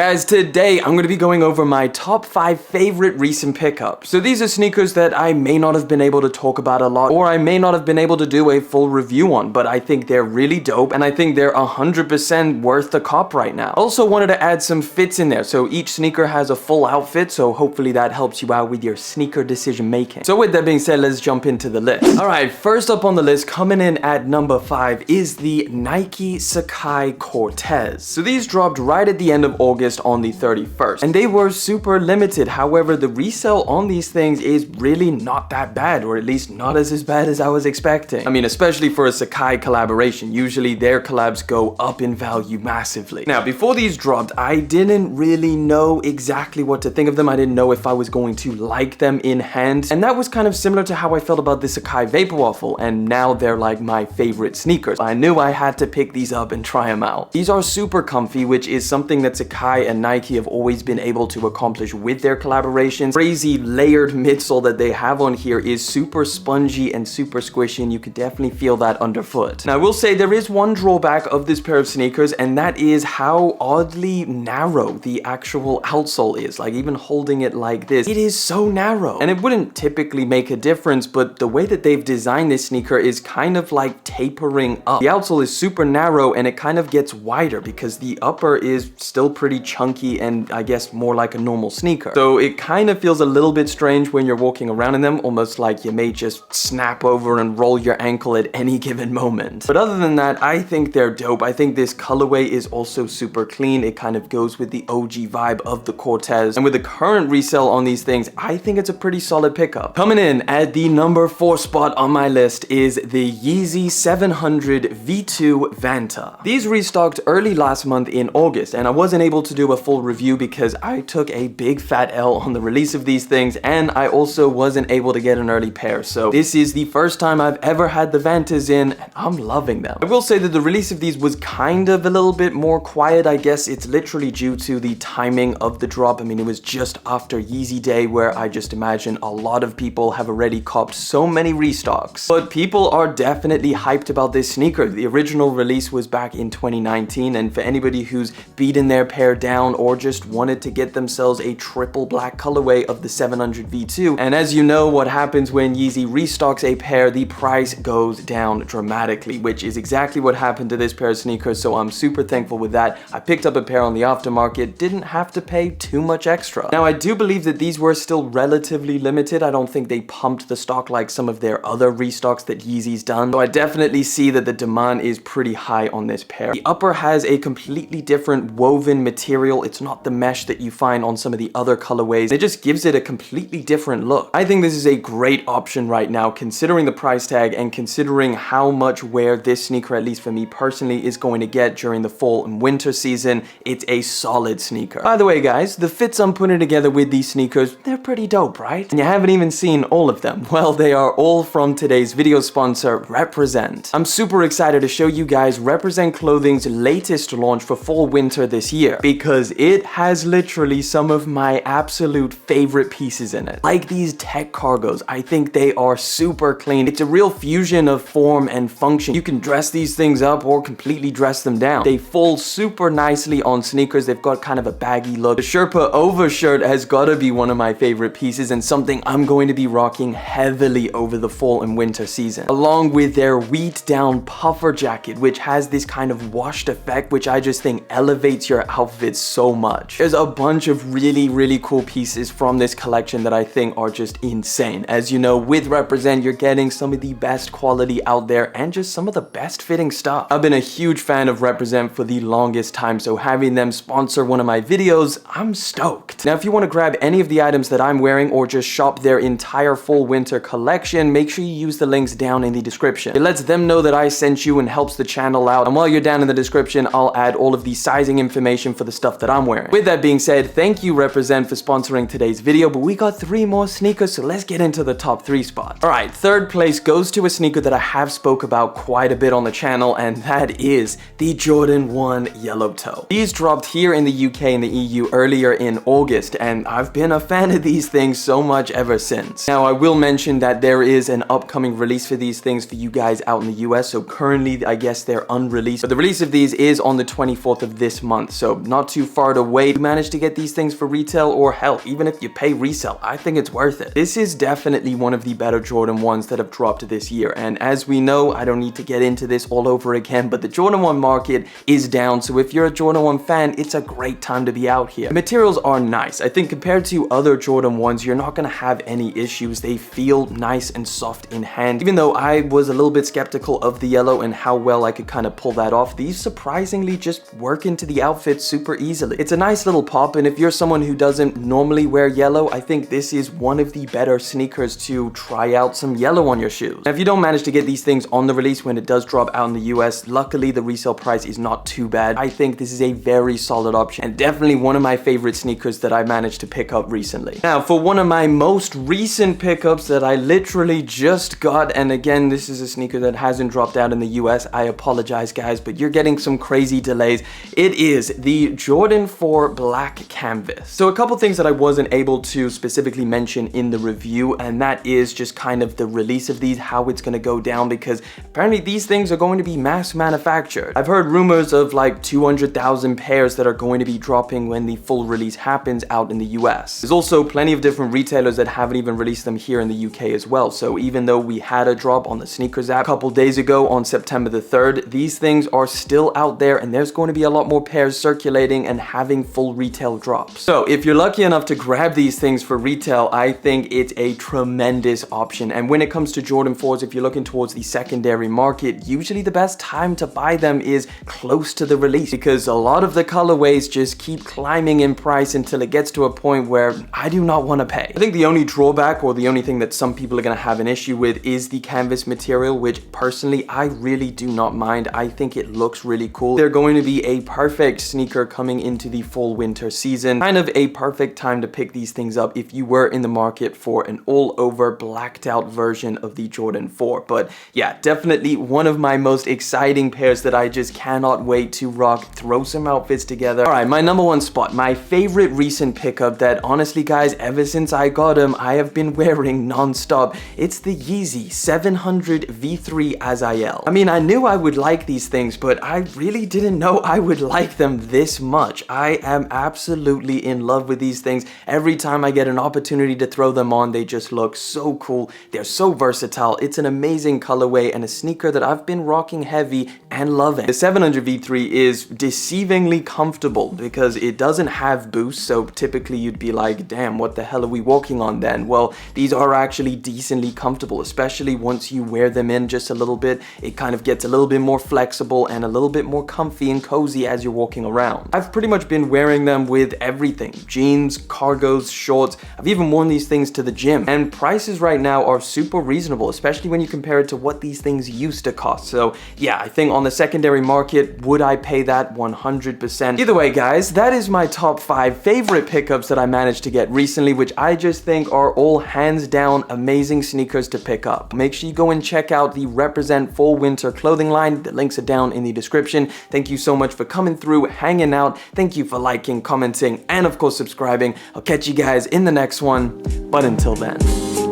Guys, today I'm going to be going over my top 5 favorite recent pickups. So these are sneakers that I may not have been able to talk about a lot, or I may not have been able to do a full review on, but I think they're really dope and I think they're 100% worth the cop right now. Also wanted to add some fits in there, so each sneaker has a full outfit, so hopefully that helps you out with your sneaker decision making. So with that being said, let's jump into the list. Alright, first up on the list, coming in at number 5 is the Nike Sakai Cortez. So these dropped right at the end of August on the 31st, and they were super limited. However, the resale on these things is really not that bad, or at least not as bad as I was expecting. I mean, especially for a Sakai collaboration. Usually their collabs go up in value massively. Now, before these dropped, I didn't really know exactly what to think of them. I didn't know if I was going to like them in hand, and that was kind of similar to how I felt about the Sakai Vapor Waffle, and now they're like my favorite sneakers. I knew I had to pick these up and try them out. These are super comfy, which is something that Sakai and Nike have always been able to accomplish with their collaborations. Crazy layered midsole that they have on here is super spongy and super squishy, and you could definitely feel that underfoot. Now, I will say there is one drawback of this pair of sneakers, and that is how oddly narrow the actual outsole is. Like, even holding it like this, it is so narrow. And it wouldn't typically make a difference, but the way that they've designed this sneaker is kind of like tapering up. The outsole is super narrow and it kind of gets wider because the upper is still pretty chunky and I guess more like a normal sneaker. So it kind of feels a little bit strange when you're walking around in them, almost like you may just snap over and roll your ankle at any given moment. But other than that, I think they're dope. I think this colorway is also super clean. It kind of goes with the OG vibe of the Cortez. And with the current resale on these things, I think it's a pretty solid pickup. Coming in at the number 4 spot on my list is the Yeezy 700 V2 Vanta. These restocked early last month in August, and I wasn't able to do a full review because I took a big fat L on the release of these things, and I also wasn't able to get an early pair. So this is the first time I've ever had the Vantas in, and I'm loving them. I will say that the release of these was kind of a little bit more quiet. I guess it's literally due to the timing of the drop. I mean, it was just after Yeezy Day, where I just imagine a lot of people have already copped so many restocks. But people are definitely hyped about this sneaker. The original release was back in 2019, and for anybody who's beaten their pair down or just wanted to get themselves a triple black colorway of the 700 V2, and as you know, what happens when Yeezy restocks a pair, the price goes down dramatically, which is exactly what happened to this pair of sneakers. So I'm super thankful with that. I picked up a pair on the aftermarket, didn't have to pay too much extra. Now, I do believe that these were still relatively limited. I don't think they pumped the stock like some of their other restocks that Yeezy's done. So I definitely see that the demand is pretty high on this pair. The upper has a completely different woven material. It's not the mesh that you find on some of the other colorways. It just gives it a completely different look. I think this is a great option right now, considering the price tag and considering how much wear this sneaker, at least for me personally, is going to get during the fall and winter season. It's a solid sneaker. By the way, guys, the fits I'm putting together with these sneakers, they're pretty dope, right? And you haven't even seen all of them. Well, they are all from today's video sponsor, Represent. I'm super excited to show you guys Represent Clothing's latest launch for fall winter this year, because it has literally some of my absolute favorite pieces in it. Like these tech cargos, I think they are super clean. It's a real fusion of form and function. You can dress these things up or completely dress them down. They fold super nicely on sneakers. They've got kind of a baggy look. The Sherpa overshirt has got to be one of my favorite pieces and something I'm going to be rocking heavily over the fall and winter season. Along with their wheat down puffer jacket, which has this kind of washed effect, which I just think elevates your outfit so much. There's a bunch of really cool pieces from this collection that I think are just insane. As you know, with Represent, you're getting some of the best quality out there and just some of the best fitting stuff. I've been a huge fan of Represent for the longest time, so having them sponsor one of my videos, I'm stoked. Now, if you want to grab any of the items that I'm wearing or just shop their entire fall winter collection, make sure you use the links down in the description. It lets them know that I sent you and helps the channel out. And while you're down in the description, I'll add all of the sizing information for the stuff that I'm wearing. With that being said, thank you Represent for sponsoring today's video, but we got 3 more sneakers, so let's get into the top 3 spots. Alright, third place goes to a sneaker that I have spoke about quite a bit on the channel, and that is the Jordan 1 Yellow Toe. These dropped here in the UK and the EU earlier in August, and I've been a fan of these things so much ever since. Now, I will mention that there is an upcoming release for these things for you guys out in the US, so currently I guess they're unreleased, but the release of these is on the 24th of this month, so not too far to wait. You manage to get these things for retail, or hell, even if you pay resale, I think it's worth it. This is definitely one of the better Jordan 1s that have dropped this year, and as we know, I don't need to get into this all over again, but the Jordan 1 market is down, so if you're a Jordan 1 fan, it's a great time to be out here. The materials are nice. I think compared to other Jordan 1s, you're not gonna have any issues. They feel nice and soft in hand. Even though I was a little bit skeptical of the yellow and how well I could kind of pull that off, these surprisingly just work into the outfit super easily. It's a nice little pop, and if you're someone who doesn't normally wear yellow, I think this is one of the better sneakers to try out some yellow on your shoes. Now, if you don't manage to get these things on the release when it does drop out in the US, luckily the resale price is not too bad. I think this is a very solid option and definitely one of my favorite sneakers that I managed to pick up recently. Now, for one of my most recent pickups that I literally just got, and again, this is a sneaker that hasn't dropped out in the US. I apologize, guys, but you're getting some crazy delays. It is the Jordan 4 Black Canvas. So a couple things that I wasn't able to specifically mention in the review, and that is just kind of the release of these, how it's going to go down, because apparently these things are going to be mass manufactured. I've heard rumors of like 200,000 pairs that are going to be dropping when the full release happens out in the US. There's also plenty of different retailers that haven't even released them here in the UK as well. So even though we had a drop on the sneakers app a couple days ago on September the 3rd, these things are still out there, and there's going to be a lot more pairs circulating and having full retail drops. So if you're lucky enough to grab these things for retail, I think it's a tremendous option. And when it comes to Jordan 4s, if you're looking towards the secondary market, usually the best time to buy them is close to the release, because a lot of the colorways just keep climbing in price until it gets to a point where I do not want to pay. I think the only drawback, or the only thing that some people are going to have an issue with, is the canvas material, which personally I really do not mind. I think it looks really cool. They're going to be a perfect sneaker coming into the fall winter season. Kind of a perfect time to pick these things up if you were in the market for an all over blacked out version of the Jordan 4. But yeah, definitely one of my most exciting pairs that I just cannot wait to rock, throw some outfits together. All right, my number one spot, my favorite recent pickup that honestly, guys, ever since I got them, I have been wearing non-stop. It's the Yeezy 700 V3 Azael. I mean, I knew I would like these things, but I really didn't know I would like them this much. I am absolutely in love with these things. Every time I get an opportunity to throw them on, they just look so cool. They're so versatile. It's an amazing colorway and a sneaker that I've been rocking heavy and loving. The 700 V3 is deceivingly comfortable because it doesn't have boost, so typically you'd be like, damn, what the hell are we walking on then? Well, these are actually decently comfortable, especially once you wear them in just a little bit. It kind of gets a little bit more flexible and a little bit more comfy and cozy as you're walking around. I've pretty much been wearing them with everything: jeans, cargos, shorts. I've even worn these things to the gym, and prices right now are super reasonable, especially when you compare it to what these things used to cost. So yeah, I think on the secondary market, would I pay that? 100%. Either way, guys, that is my top 5 favorite pickups that I managed to get recently, which I just think are all hands down amazing sneakers to pick up. Make sure you go and check out the Represent Fall Winter clothing line. The links are down in the description. Thank you so much for coming through, hanging out. Thank you for liking, commenting, and of course subscribing. I'll catch you guys in the next one, but until then.